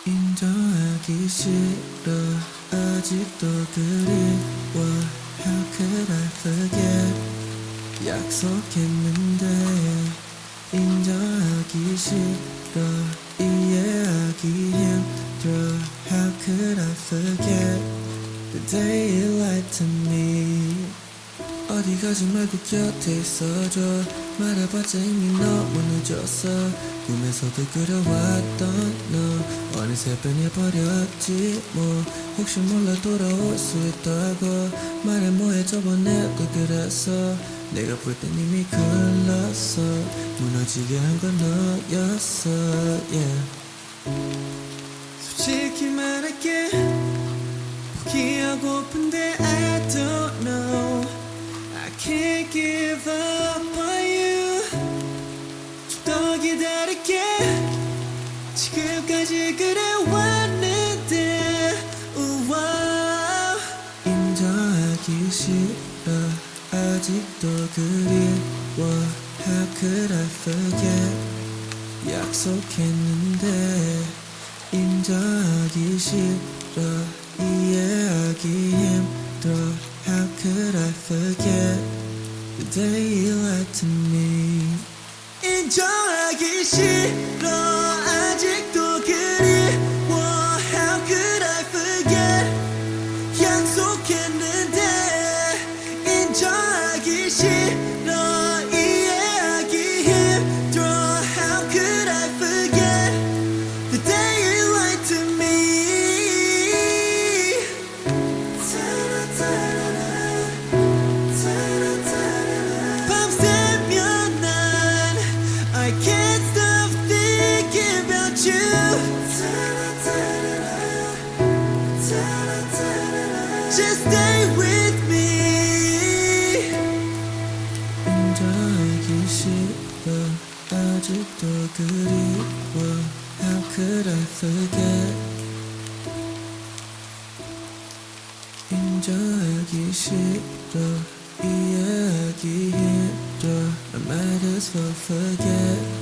인정하기 싫어 아직도 그리워 How could I forget 약속했는데 인정하기 싫어 이해하기 힘들어 How could I forget the day you lied to me 어디 가지 말고 곁에 있어줘 말해봤자 이미 너무 늦었어 꿈에서도 그려왔던 너 어느새 변해버렸지 뭐 혹시 몰라 돌아올 수 있다고 말해 뭐해 저번에도 그랬어 내가 볼 땐 이미 글렀어 무너지게 한 건 너였어 yeah. 솔직히 말할게 포기하고픈데 I don't know I can't give up on you 좀 더 기다릴게 지금까지 그래왔는데 우와 인정하기 싫어 아직도 그리워 How could I forget 약속했는데 인정하기 싫어 이해하기 힘들어 How could I forget the day you lied to me 인정하기 싫어 아직도 그리워 How could I forget 약속했는데 인정하기 싫어 이해하기 힘들어 How could I forget the day you lied to me 밤새면 난 I can't stop thinking about you Just stay with me 인정하기 싫어 아직도 그리워 How could I forget 인정하기 싫어 이해하기 힘들어 I might as well forget